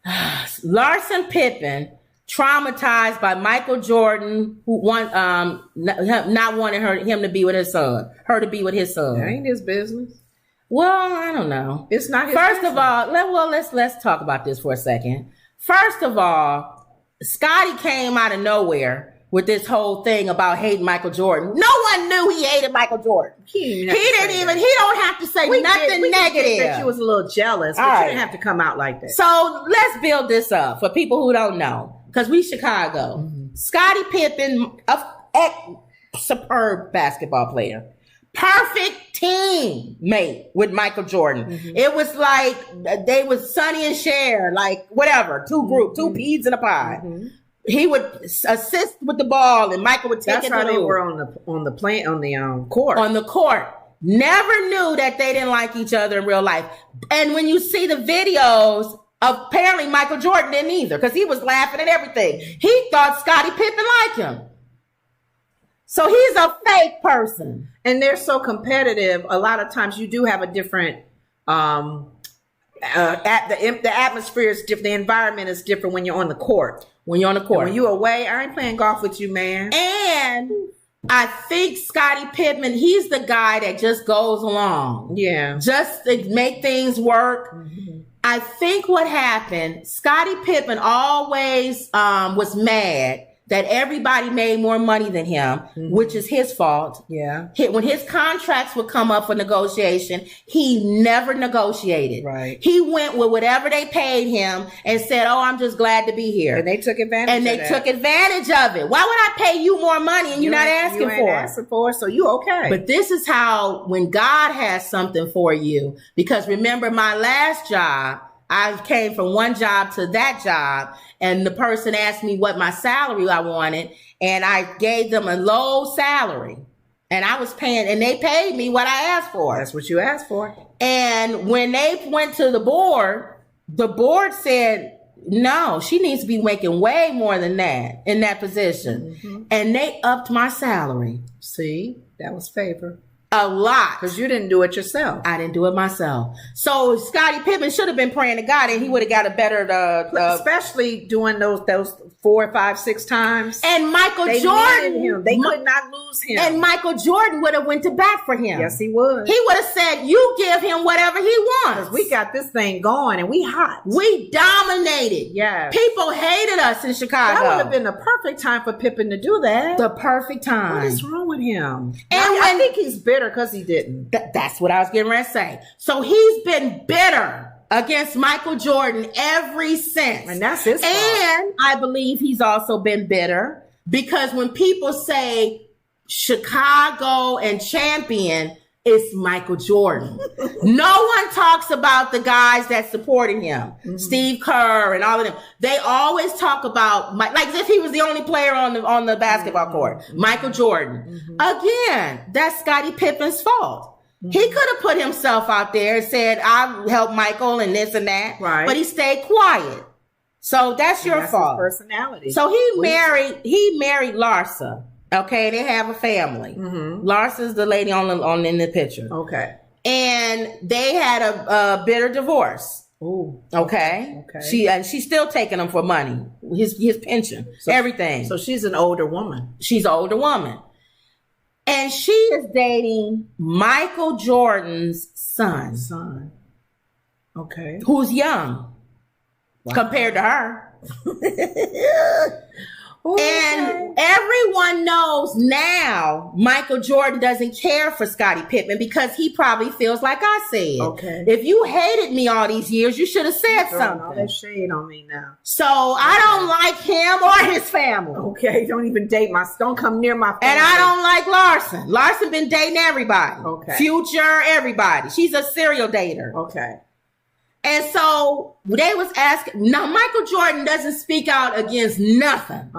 Larsa Pippen, traumatized by Michael Jordan, who not wanting him to be with his son, her to be with his son. That ain't his business. Well, I don't know. It's not his First business. of all, let's talk about this for a second. First of all, Scotty came out of nowhere with this whole thing about hating Michael Jordan. No one knew he hated Michael Jordan. He don't have to say nothing negative. That you was a little jealous, but you didn't have to come out like that. So let's build this up for people who don't know, because we Chicago. Mm-hmm. Scottie Pippen, a superb basketball player. Perfect teammate with Michael Jordan. Mm-hmm. It was like they was Sonny and Cher, like whatever, two peas in a pie. Mm-hmm. He would assist with the ball, and Michael would take it. That's how they were on the court. On the court. Never knew that they didn't like each other in real life. And when you see the videos, apparently Michael Jordan didn't either, because he was laughing at everything. He thought Scottie Pippen liked him. So he's a fake person. And they're so competitive. A lot of times you do have a different the atmosphere is different. The environment is different when you're on the court. When you're on the court. And when you're away, I ain't playing golf with you, man. And I think Scottie Pippen, he's the guy that just goes along. Yeah. Just to make things work. Mm-hmm. I think what happened, Scottie Pippen always was mad that everybody made more money than him, mm-hmm. which is his fault. Yeah. When his contracts would come up for negotiation, he never negotiated. Right. He went with whatever they paid him and said, "Oh, I'm just glad to be here." And they took advantage of that. took advantage of it. Why would I pay you more money and you're not asking for it? Asking for it, so you okay. But this is how, when God has something for you, because remember my last job, I came from one job to that job, and the person asked me what my salary I wanted, and I gave them a low salary, and I was paying, and they paid me what I asked for. That's what you asked for. And when they went to the board said, no, she needs to be making way more than that in that position. Mm-hmm. And they upped my salary. See, that was favor. A lot. Because you didn't do it yourself. I didn't do it myself. So Scottie Pippen should have been praying to God, and he would have got a better... especially doing those 4, 5, 6 times. And Michael Jordan... They could not lose him. And Michael Jordan would have went to bat for him. Yes, he would. He would have said, you give him whatever he wants. We got this thing going, and we hot. We dominated. Yeah. People hated us in Chicago. That would have been the perfect time for Pippen to do that. The perfect time. What is wrong with him? And I think he's bitter because he didn't. That's what I was getting ready to say. So he's been bitter against Michael Jordan ever since. And that's his fault. And I believe he's also been bitter because when people say Chicago and champion, it's Michael Jordan. No one talks about the guys that supported him. Mm-hmm. Steve Kerr and all of them. They always talk about, like as if he was the only player on the basketball court. Mm-hmm. Michael Jordan. Mm-hmm. Again, that's Scottie Pippen's fault. Mm-hmm. He could have put himself out there and said, I'll help Michael and this and that. Right. But he stayed quiet. So that's your fault. His personality. So he married Larsa. Okay, they have a family. Mm-hmm. Larsa's the lady on in the picture. Okay. And they had a bitter divorce. Ooh. Okay. She's still taking him for money. His pension. Everything. So she's an older woman. She's an older woman. And she is dating Michael Jordan's son. Okay. Who's young. Wow. Compared to her. And everyone knows now Michael Jordan doesn't care for Scottie Pippen because he probably feels like I said. Okay. If you hated me all these years, you should have said something. All that shade on me now. So I don't like him or his family. Okay. Don't come near my family. And I don't like Larsa. Larsa been dating everybody. Okay. Future, everybody. She's a serial dater. Okay. And so they was asking. Now Michael Jordan doesn't speak out against nothing.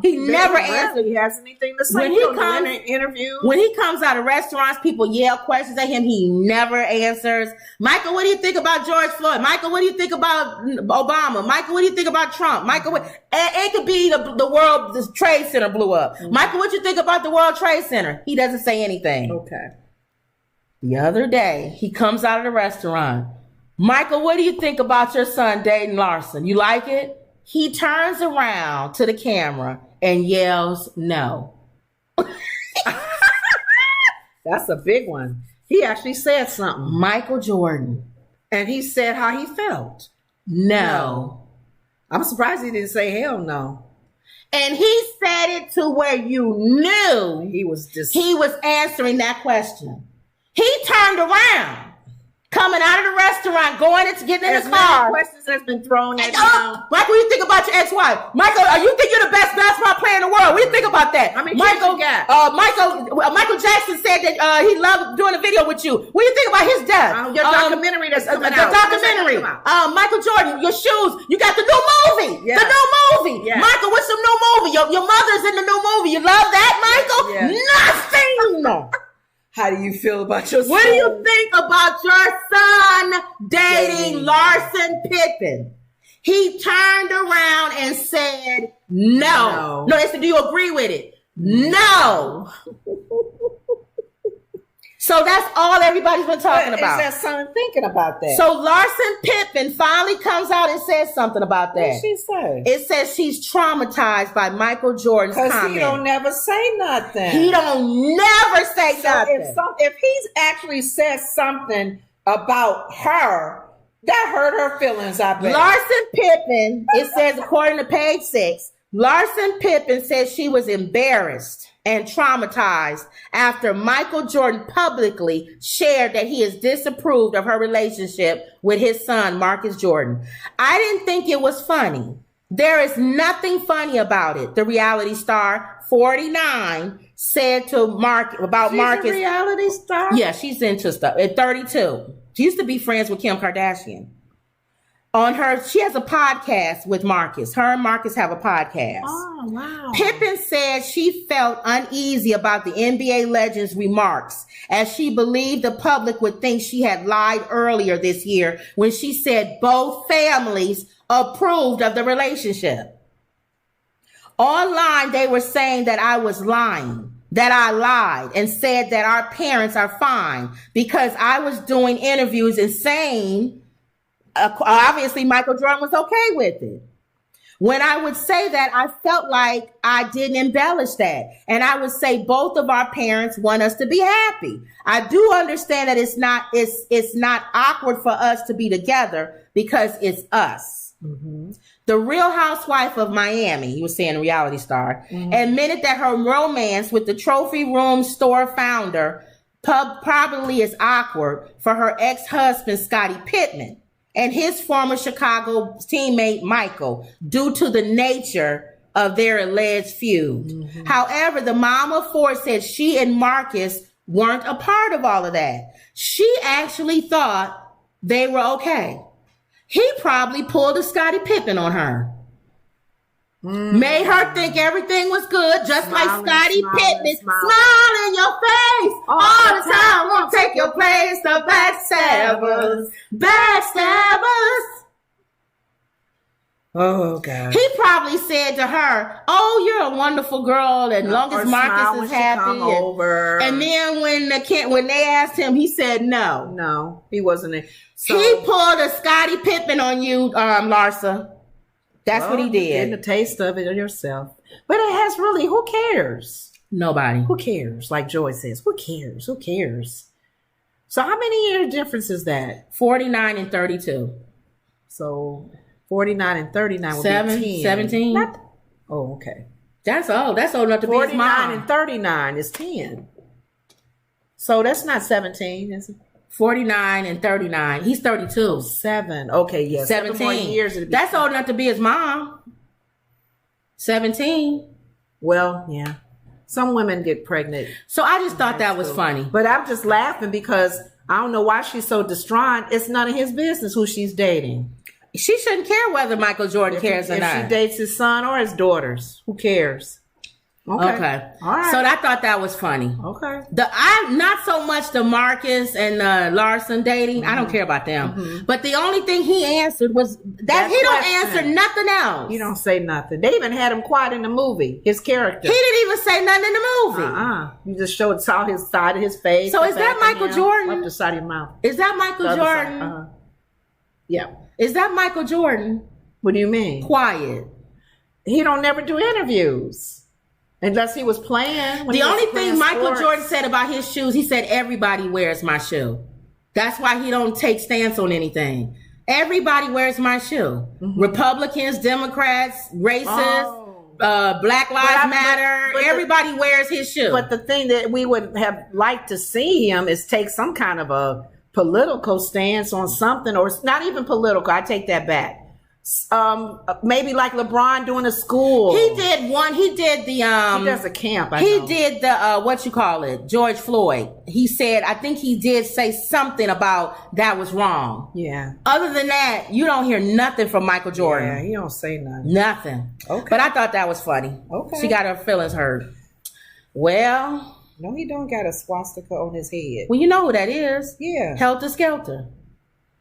He never answers. He has anything to say when he comes in an interview. When he comes out of restaurants, people yell questions at him. He never answers. Michael, what do you think about George Floyd? Michael, what do you think about Obama? Michael, what do you think about Trump? Michael, it could be the Trade Center blew up. Mm-hmm. Michael, what you think about the World Trade Center? He doesn't say anything. Okay. The other day, he comes out of the restaurant. Michael, what do you think about your son dating Larsa? You like it? He turns around to the camera and yells, no. That's a big one. He actually said something. Michael Jordan. And he said how he felt. No. I'm surprised he didn't say hell no. And he said it to where you knew he was answering that question. He turned around, coming out of the restaurant, getting in his car. Questions that's been thrown at him. Michael, what do you think about your ex-wife? Michael, you think you're the best basketball player in the world? What do you think about that? How many kids you got? Michael Jackson said that he loved doing a video with you. What do you think about his death? Your documentary that's coming out. The documentary. Michael Jordan, your shoes. You got the new movie. Yeah. The new movie. Yeah. Michael, what's some new movie? Your mother's in the new movie. You love that, Michael? Yeah. Nothing. How do you feel about your son? What do you think about your son dating Larsa Pippen? He turned around and said, no. No, they said, do you agree with it? No. So that's all everybody's been talking about. Is that son thinking about that? So Larsa Pippen finally comes out and says something about that. What did she say? It says she's traumatized by Michael Jordan's comment. Because he don't never say nothing. He don't never say nothing. If he's actually said something about her, that hurt her feelings, I bet. Larsa Pippen, it says according to page 6, Larsa Pippen says she was embarrassed and traumatized after Michael Jordan publicly shared that he is disapproved of her relationship with his son, Marcus Jordan. I didn't think it was funny. There is nothing funny about it. The reality star 49 said to Marcus. She's a reality star? Yeah, she's into stuff. At 32. She used to be friends with Kim Kardashian. She has a podcast with Marcus. Her and Marcus have a podcast. Oh, wow. Pippen said she felt uneasy about the NBA legend's remarks, as she believed the public would think she had lied earlier this year when she said both families approved of the relationship. Online, they were saying that I was lying, that I lied and said that our parents are fine because I was doing interviews and saying obviously Michael Jordan was okay with it. When I would say that, I felt like I didn't embellish that. And I would say both of our parents want us to be happy. I do understand that it's not awkward for us to be together because it's us. Mm-hmm. The Real Housewife of Miami, he was saying a reality star, admitted that her romance with the trophy room store founder probably is awkward for her ex-husband, Scottie Pippen, and his former Chicago teammate, Michael, due to the nature of their alleged feud. Mm-hmm. However, the mom of four said she and Marcus weren't a part of all of that. She actually thought they were okay. He probably pulled a Scottie Pippen on her. Made her think everything was good, just like Scottie Pippen. Smile in your face all the time. Won't take your place. The backstabbers. Oh, God. He probably said to her, "Oh, you're a wonderful girl, and long as Marcus is happy." And then when they asked him, he said no. No, he wasn't. He pulled a Scottie Pippen on you, Larsa. That's what he did. Getting a taste of it yourself. But it has really, who cares? Nobody. Who cares? Like Joy says, who cares? Who cares? So how many year difference is that? 49 and 32. So 49 and 39 would be 10. 17. Oh, okay. That's old. That's old enough to be his mom. 49 and 39 is 10. So that's not 17, is it? 49 and 39. He's 32. 7. Okay, yes. 17. 7 more years. That's old enough to be his mom. 17. Well, yeah. Some women get pregnant. So I just thought that was funny. But I'm just laughing because I don't know why she's so distraught. It's none of his business who she's dating. She shouldn't care whether Michael Jordan cares or not. If she dates his son or his daughters, who cares? Okay. All right. So I thought that was funny. Okay. Not so much the Marcus and Larsa dating. I don't care about them. Mm-hmm. But the only thing he answered was that he don't answer nothing else. He don't say nothing. They even had him quiet in the movie. His character. He didn't even say nothing in the movie. You just saw his side of his face. So is that Michael Jordan? Up the side of your mouth. Is that Michael Jordan? Yeah. Is that Michael Jordan? What do you mean? Quiet. He don't never do interviews unless he was playing. The only thing Michael Jordan said about his shoes, he said, everybody wears my shoe. That's why he don't take stance on anything. Everybody wears my shoe. Mm-hmm. Republicans, Democrats, racists, Black Lives Matter. Everybody wears his shoe. But the thing that we would have liked to see him is take some kind of a political stance on something, or not even political. I take that back. Maybe like LeBron doing a school. He did one. He did the. He does a camp. He did the what you call it, George Floyd. He said, I think he did say something about that was wrong. Yeah. Other than that, you don't hear nothing from Michael Jordan. Yeah, he don't say nothing. Nothing. Okay. But I thought that was funny. Okay. She got her feelings hurt. Well. No, he don't got a swastika on his head. Well, you know who that is. Yeah. Helter Skelter.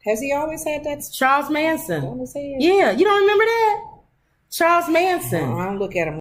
Has he always had that? Charles Manson. On his head? Yeah, you don't remember that? Charles Manson. I don't look at him.